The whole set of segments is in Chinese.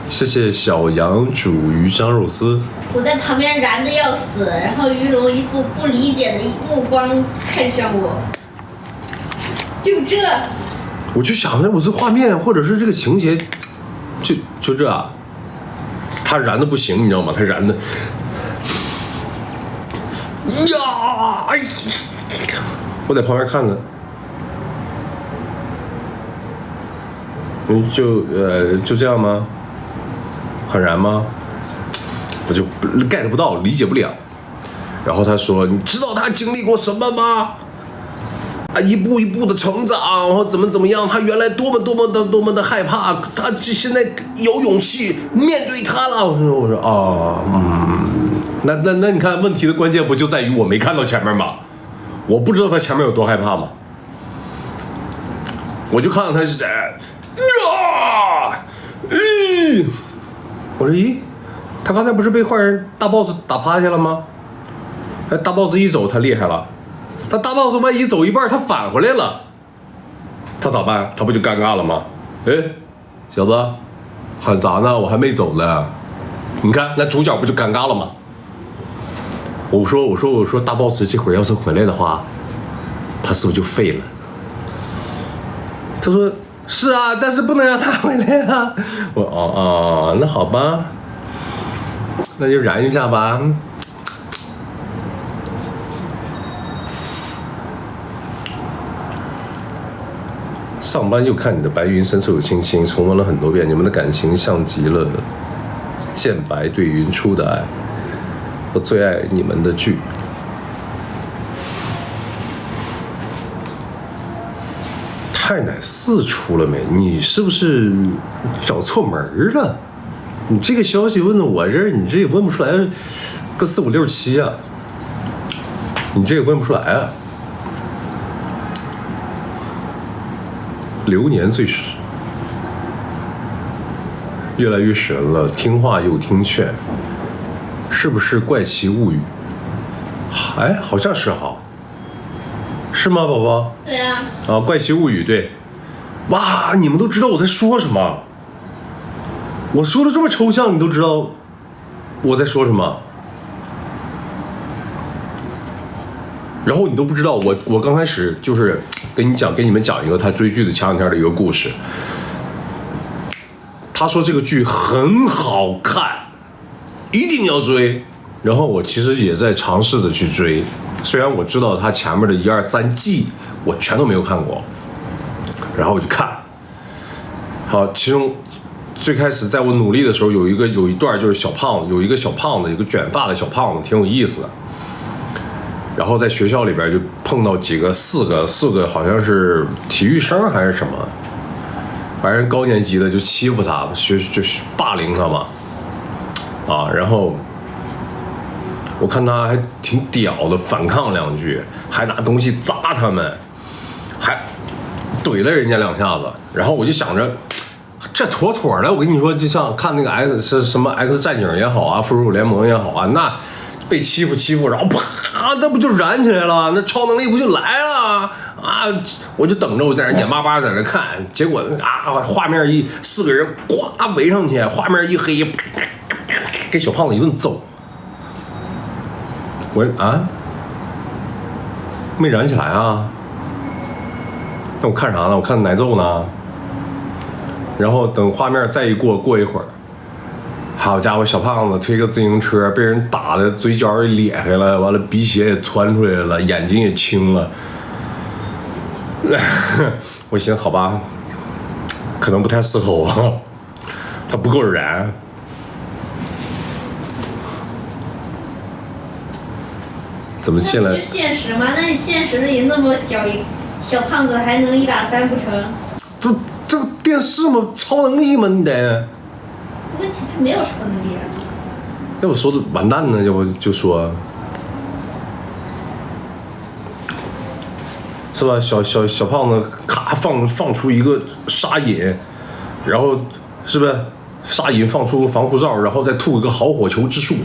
谢谢小杨煮鱼香肉丝。我在旁边燃的要死，然后于龙一副不理解的目光看向我。就这，我就想着我这画面或者是这个情节，就这啊，他燃的不行，你知道吗？他燃的呀！哎，我在旁边看着。就这样吗？很燃吗？我就 get 不到，理解不了。然后他说：“你知道他经历过什么吗？啊，一步一步的成长，然后怎么样？他原来多么的害怕，他现在有勇气面对他了。”我说啊，那你看问题的关键不就在于我没看到前面吗？我不知道他前面有多害怕吗？我就看到他是谁。我说咦，他刚才不是被坏人大 boss 打趴下了吗？哎，大 boss 一走他厉害了，他大 boss 万一走一半他返回来了，他咋办？他不就尴尬了吗？哎，小子，喊啥呢？我还没走呢。你看那主角不就尴尬了吗？我说大 boss 这会儿要是回来的话，他是不是就废了？他说是啊，但是不能让他回来啊。我哦，那好吧，那就燃一下吧。上班又看你的白云深手轻轻，重温了很多遍，你们的感情像极了剑白对云初的爱。我最爱你们的剧。太奶4出了没？你是不是找错门了？你这个消息问到我这儿，你这也问不出来个4、5、6、7啊！你这也问不出来啊！流年最是越来越神了，听话又听劝，是不是怪奇物语？哎，好像是哈。是吗，宝宝？对啊。啊，怪奇物语，对。哇，你们都知道我在说什么？我说的这么抽象，你都知道我在说什么？然后你都不知道我刚开始就是给你们讲一个他追剧的前2天的一个故事。他说这个剧很好看，一定要追。然后我其实也在尝试着去追。虽然我知道他前面的1、2、3季我全都没有看过，然后我就看。好，其中最开始在我努力的时候，有一段就是小胖子，有一个小胖子，有个卷发的小胖子，挺有意思的。然后在学校里边就碰到四个好像是体育生还是什么，反正高年级的就欺负他，就是霸凌他嘛。啊，然后我看他还挺屌的，反抗2句，还拿东西砸他们，还怼了人家2下子。然后我就想着，这妥妥的，我跟你说，就像看那个 X 战警也好啊，复仇者联盟也好啊，那被欺负，然后啪，那不就燃起来了？那超能力不就来了啊？我就等着，我在那眼巴巴在那看，结果啊，画面4个人咵围上去，画面一黑，给小胖子一顿揍。我说啊，没燃起来啊？那我看啥呢？我看奶揍呢。然后等画面再过一会儿，好家伙，小胖子推个自行车被人打的嘴角也裂开了，完了鼻血也窜出来了，眼睛也青了。我寻思好吧，可能不太适合我，他不够燃。怎么现在？那不就现实吗？那你现实里那么小胖子还能1打3不成？这电视吗？超能力吗？你得。问题他没有超能力啊。要不说的完蛋呢？要不就说，是吧？小胖子咔放出一个沙引，然后是不是沙引放出个防护罩，然后再吐一个好火球之术，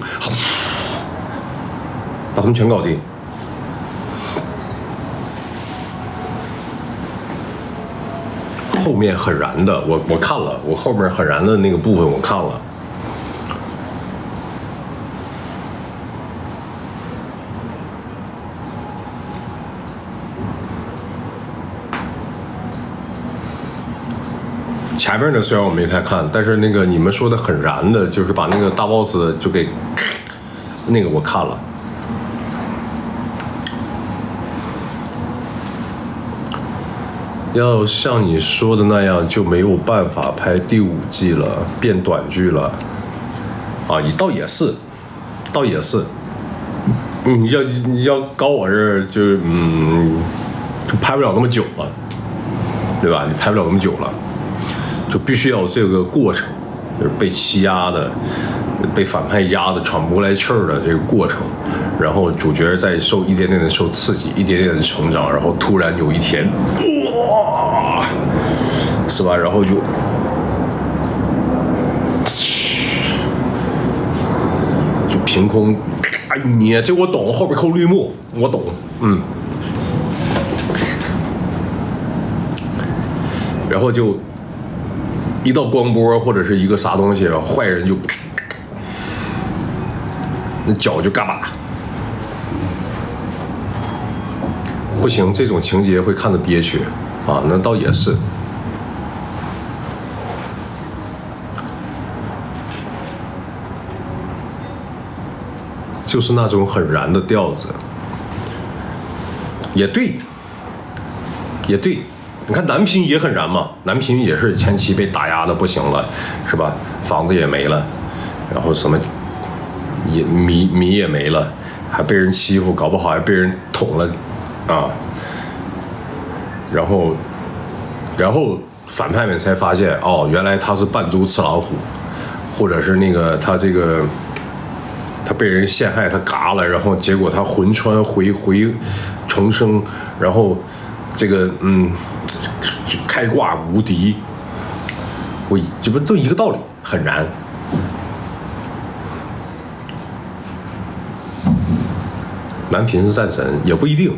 把他们全搞定。后面很燃的，我看了，我后面很燃的那个部分我看了。前面的虽然我没太看，但是那个你们说的很燃的，就是把那个大 boss 就给那个我看了。要像你说的那样，就没有办法拍第5季了，变短剧了。啊，倒也是，倒也是。你要搞我这儿就就拍不了那么久了，对吧？你拍不了那么久了。就必须要有这个过程，就是被欺压的、被反派压的喘不过来气儿的这个过程，然后主角在一点点的受刺激，一点点的成长，然后突然有一天，哇，是吧？然后就凭空一捏，这我懂，后边扣绿幕，我懂，然后就。一道光波或者是一个啥东西，然后坏人就那脚就嘎巴，不行，这种情节会看得憋屈啊，那倒也是。就是那种很燃的调子，也对，也对。你看南平也很燃嘛，南平也是前期被打压的不行了，是吧？房子也没了，然后什么也米也没了，还被人欺负，搞不好还被人捅了啊。然后反派们才发现，哦，原来他是扮猪吃老虎，或者是那个他被人陷害，他嘎了，然后结果他魂穿回重生，然后这个开挂无敌，这不都一个道理，很燃。南平是战神也不一定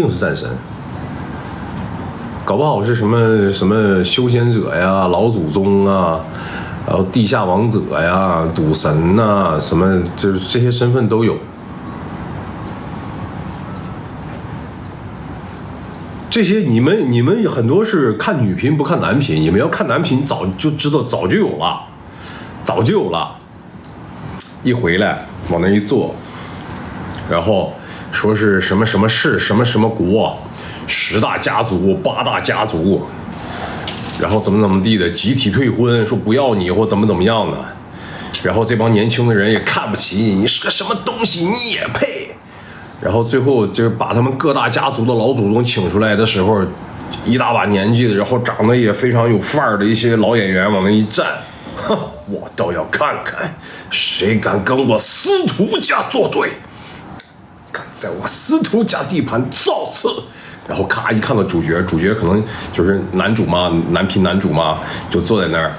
是战神，搞不好是什么修仙者呀、老祖宗啊，然后地下王者呀、赌神呐，什么就是这些身份都有。这些你们很多是看女频不看男频，你们要看男频早就知道，早就有了。一回来往那一坐，然后说是什么氏什么国，10大家族8大家族，然后怎么地的，集体退婚，说不要你或怎么样的，然后这帮年轻的人也看不起你是个什么东西，你也配。然后最后就是把他们各大家族的老祖宗请出来的时候，一大把年纪的，然后长得也非常有范儿的一些老演员往那一站，哼，我倒要看看谁敢跟我司徒家作对，敢在我司徒家地盘造次。然后咔一看到主角可能就是男主嘛，男频男主嘛，就坐在那儿，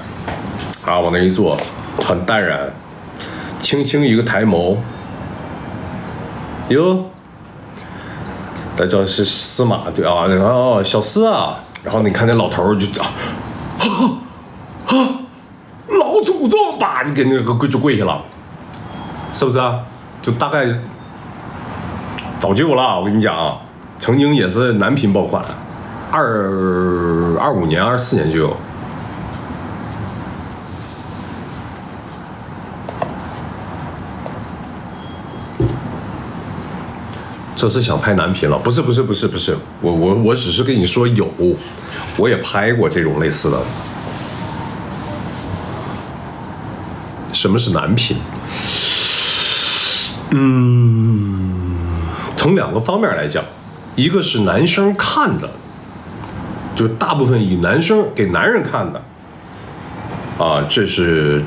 啊，往那一坐，很淡然，轻轻一个抬眸。哟，那叫是司马对啊，哦，小司啊，然后你看那老头就老祖宗吧，你给那个就跪下了，是不是啊？就大概早就有了，我跟你讲，曾经也是男频爆款，25年、24年就有。这是想拍男频了？不是，我只是跟你说有，我也拍过这种类似的。什么是男频？从2个方面来讲，一个是男生看的，就大部分以男生给男人看的，啊，这是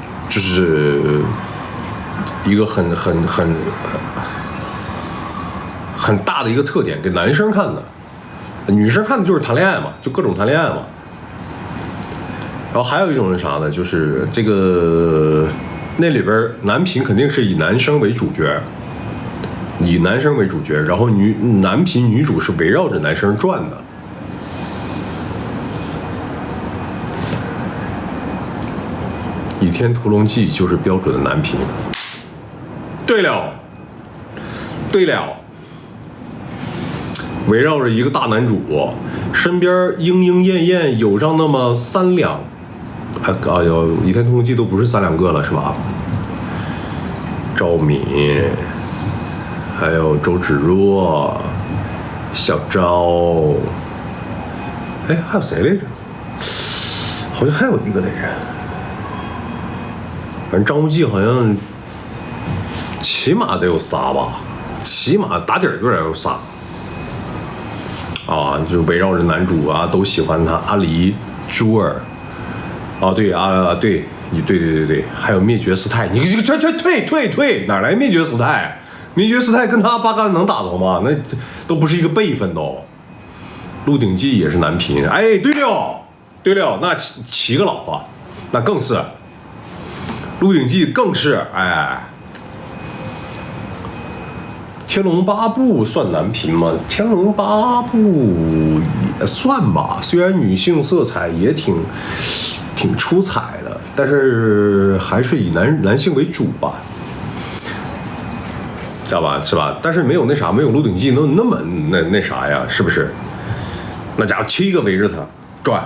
一个很大的一个特点，给男生看的，女生看的就是谈恋爱嘛，就各种谈恋爱嘛。然后还有一种是啥呢？就是这个那里边男频肯定是以男生为主角，然后男频女主是围绕着男生转的。《倚天屠龙记》就是标准的男频。对了，围绕着一个大男主，身边莺莺燕燕有上那么3两，哎呦，《倚天屠龙记》都不是3两个了是吧？赵敏，还有周芷若、小昭，哎，还有谁来着？好像还有一个来着。反正张无忌好像起码得有仨吧，起码打底儿就得有仨。啊，就围绕着男主啊，都喜欢他。阿离、朱儿，啊，对啊，对，还有灭绝师太。你这退，哪来灭绝师太？灭绝师太跟他八竿能打着吗？那都不是一个辈分都。鹿鼎记也是男频。哎，对了，那7个老婆，那更是。鹿鼎记更是，哎。天龙八部算男频吗？天龙八部也算吧，虽然女性色彩也挺出彩的，但是还是以男性为主吧，知道吧？是吧？但是没有那啥，没有《鹿鼎记》那么那啥呀，是不是？那家伙7个围着他转。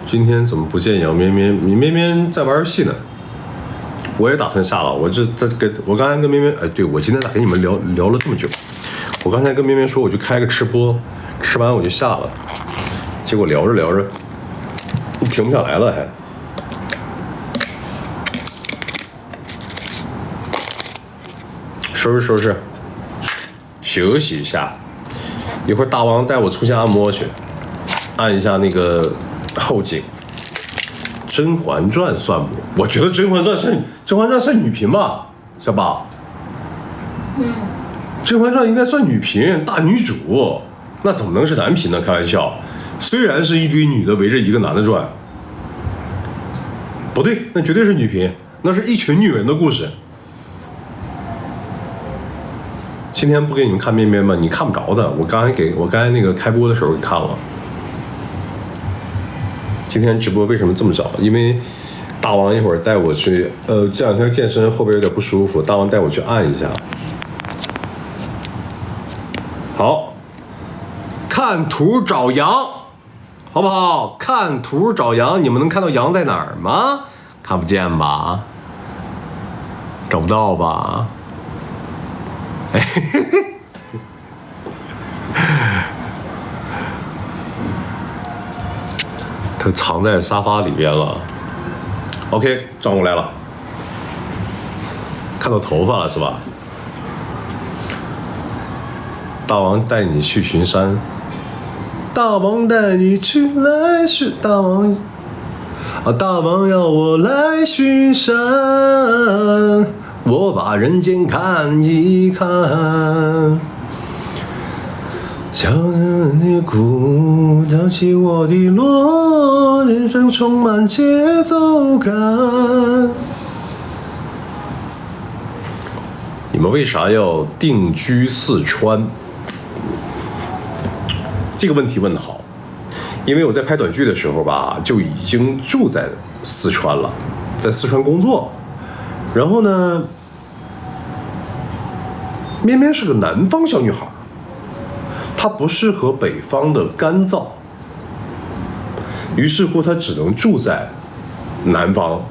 今天怎么不见杨绵绵？绵绵在玩游戏呢。我也打算下了，我刚才跟绵绵，哎，对，我今天咋跟你们聊了这么久？我刚才跟绵绵说，我就开个吃播，吃完我就下了，结果聊着，停不下来了还。收拾，休息一下，一会儿大王带我出去按摩去，按一下那个后颈。《甄嬛传》算不？我觉得《甄嬛传》算女频吧，小宝。《甄嬛传》应该算女频，大女主，那怎么能是男频呢？开玩笑，虽然是一堆女的围着一个男的转，不对，那绝对是女频，那是一群女人的故事。今天不给你们看边边吗？你看不着的，我刚才那个开播的时候给看了。今天直播为什么这么早？因为大王一会儿带我去，这两天健身后边有点不舒服，大王带我去按一下。好，看图找羊，好不好？看图找羊，你们能看到羊在哪儿吗？看不见吧？找不到吧？嘿嘿嘿。它藏在沙发里边了。OK， 转过来了，看到头发了是吧？大王带你去巡山，大王带你去来巡，大王要我来巡山，我把人间看一看。敲着你鼓，挑起我的锣，人生充满节奏感。你们为啥要定居四川？这个问题问得好，因为我在拍短剧的时候吧，就已经住在四川了，在四川工作。然后呢，绵绵是个南方小女孩。它不适合北方的干燥，于是乎它只能住在南方，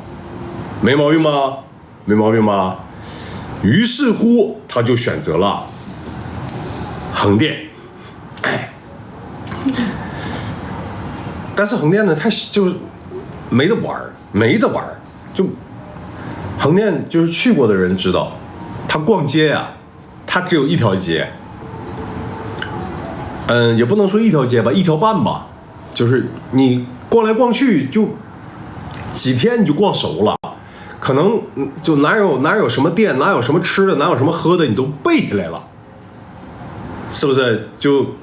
没毛病吗？没毛病吧？于是乎他就选择了横店，哎，但是横店呢，就是没得玩，就横店就是去过的人知道，他逛街呀，他只有一条街。也不能说一条街吧，一条半吧，就是你逛来逛去就几天你就逛熟了，可能就哪有什么店，哪有什么吃的，哪有什么喝的，你都背下来了，是不是？就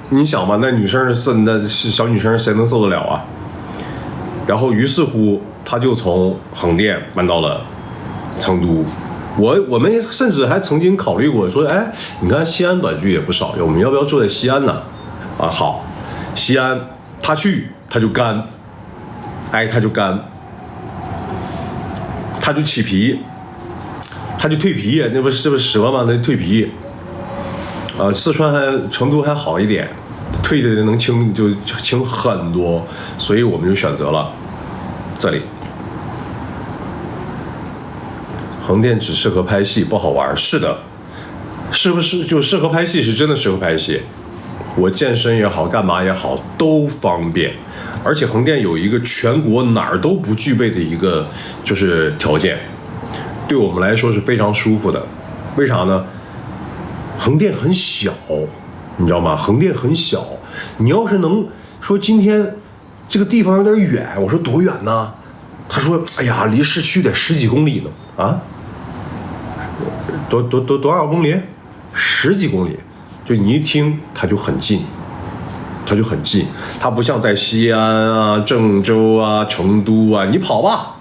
你想吧，那女生那小女生谁能受得了啊？然后于是乎，她就从横店搬到了成都，我们甚至还曾经考虑过说，哎，你看西安短剧也不少，我们要不要住在西安呢？啊，好，西安他去他就干，哎，他就干，他就起皮，他就蜕皮，这不折吗？那蜕皮，四川成都还好一点，蜕的能轻就轻很多，所以我们就选择了这里。横店只适合拍戏，不好玩。是的，是不是就适合拍戏？是真的适合拍戏。我健身也好，干嘛也好，都方便。而且横店有一个全国哪儿都不具备的一个就是条件，对我们来说是非常舒服的。为啥呢？横店很小，你知道吗？横店很小。你要是能说今天这个地方有点远，我说多远呢？他说：“哎呀，离市区得10几公里呢。”啊？多少公里？10几公里，就你一听它就很近，它就很近，它不像在西安啊、郑州啊、成都啊，你跑吧，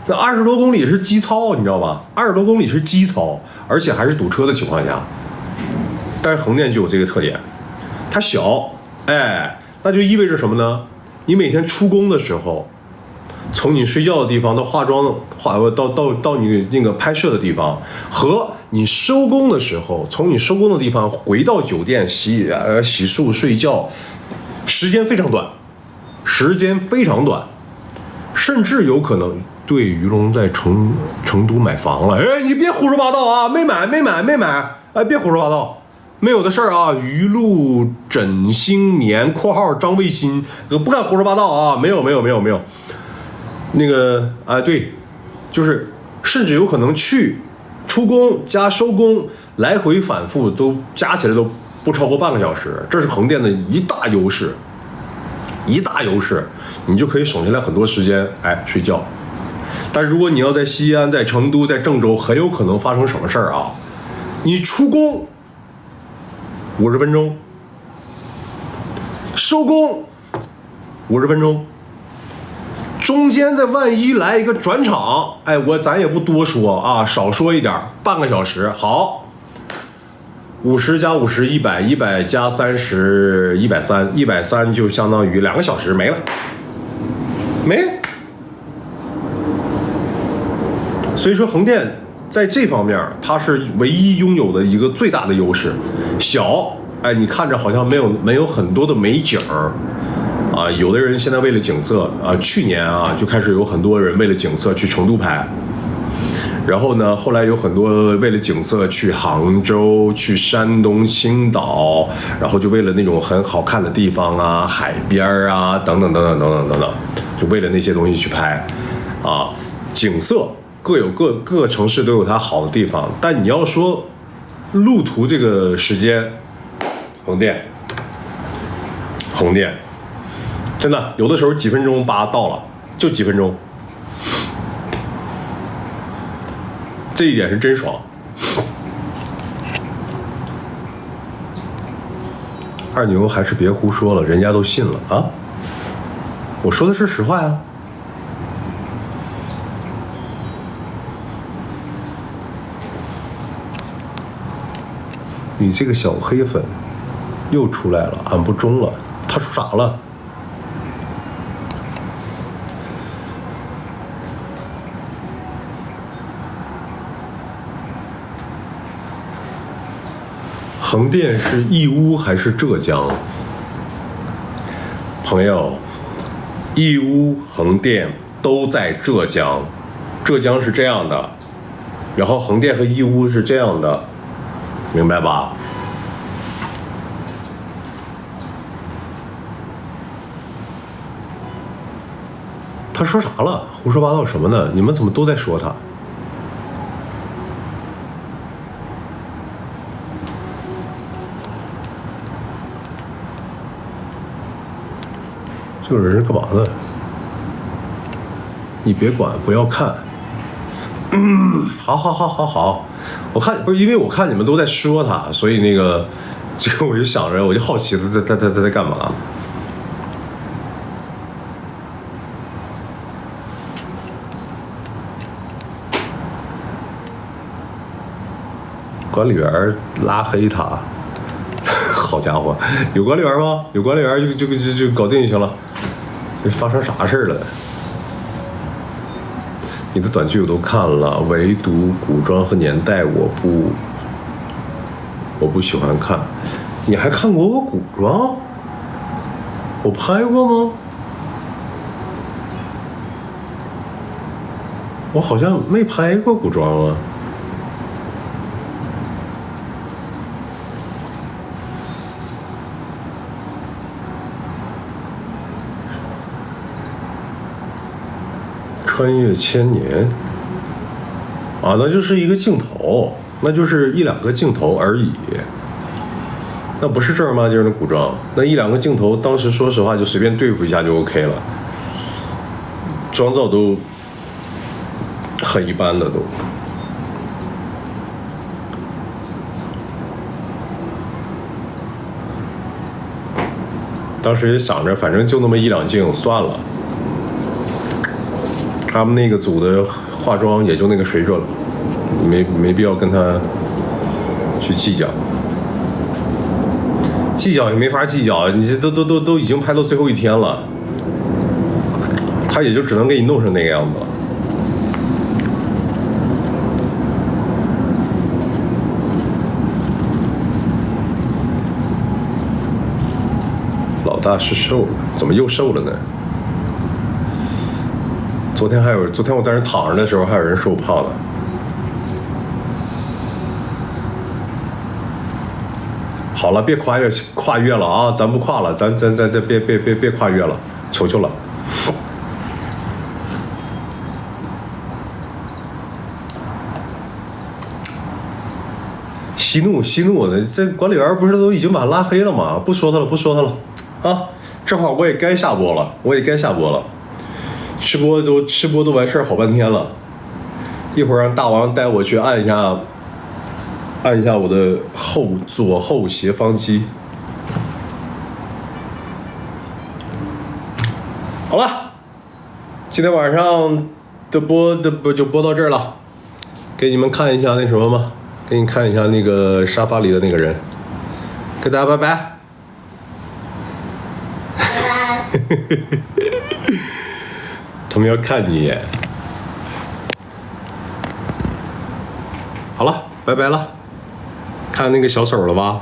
那20多公里是基操，你知道吧？20多公里是基操，而且还是堵车的情况下。但是横店就有这个特点，它小，哎，那就意味着什么呢？你每天出工的时候，从你睡觉的地方到到你那个拍摄的地方，和你收工的时候，从你收工的地方回到酒店洗漱睡觉，时间非常短，甚至有可能对于龙在成都买房了。哎，你别胡说八道啊！没买，哎，别胡说八道，没有的事儿啊！鱼露枕星棉（括号张卫新）不敢胡说八道啊！没有。那个对，就是甚至有可能出工加收工来回反复都加起来都不超过半个小时，这是横店的一大优势，你就可以省下来很多时间睡觉。但是如果你要在西安、在成都、在郑州，很有可能发生什么事儿啊？你出工50分钟，收工50分钟。中间再万一来一个转场，咱也不多说啊，少说一点，半个小时好，50加50，100加30，130就相当于2个小时没了，所以说横店在这方面它是唯一拥有的一个最大的优势，小，你看着好像没有很多的美景儿。有的人现在为了景色去年就开始有很多人为了景色去成都拍，然后呢，后来有很多为了景色去杭州、去山东青岛，然后就为了那种很好看的地方啊、海边啊等等，就为了那些东西去拍景色各有各个城市都有它好的地方，但你要说路途这个时间，横店。真的，有的时候几分钟到了，就几分钟，这一点是真爽。二牛还是别胡说了，人家都信了啊！我说的是实话呀。你这个小黑粉又出来了，俺不中了。他说啥了？横店是义乌还是浙江？朋友，义乌、横店都在浙江，浙江是这样的，然后横店和义乌是这样的，明白吧？他说啥了？胡说八道什么呢？你们怎么都在说他？这个人是干嘛的？你别管，不要看。好，我看不是因为我看你们都在说他，所以那个这个我就想着，我就好奇他在干嘛。管理员拉黑他，好家伙，有管理员吗？有管理员就搞定就行了。这发生啥事儿了？你的短剧我都看了，唯独古装和年代我不喜欢看。你还看过我古装？我拍过吗？我好像没拍过古装啊。穿越千年啊，那就是一个镜头，那就是一两个镜头而已，那不是正儿八经的古装，那一两个镜头，当时说实话就随便对付一下就 OK 了，妆造都很一般的都。当时也想着，反正就那么一两镜，算了。他们那个组的化妆也就那个水准了，没必要跟他去计较，计较也没法计较，你这都已经拍到最后一天了，他也就只能给你弄成那个样子了。老大是瘦了，怎么又瘦了呢？昨天我在那躺着的时候，还有人说我胖了。好了，别跨越了啊！咱不跨了，咱别跨越了，求求了。息怒的，这管理员不是都已经把他拉黑了吗？不说他了啊！这会儿我也该下播了。吃播都完事儿好半天了，一会儿让大王带我去按一下我的左后斜方肌。好了，今天晚上的播就播到这儿了，给你们看一下那什么吧，给你看一下那个沙发里的那个人，跟大家拜拜。拜拜。他们要看你一眼。好了，拜拜了。看那个小手了吧？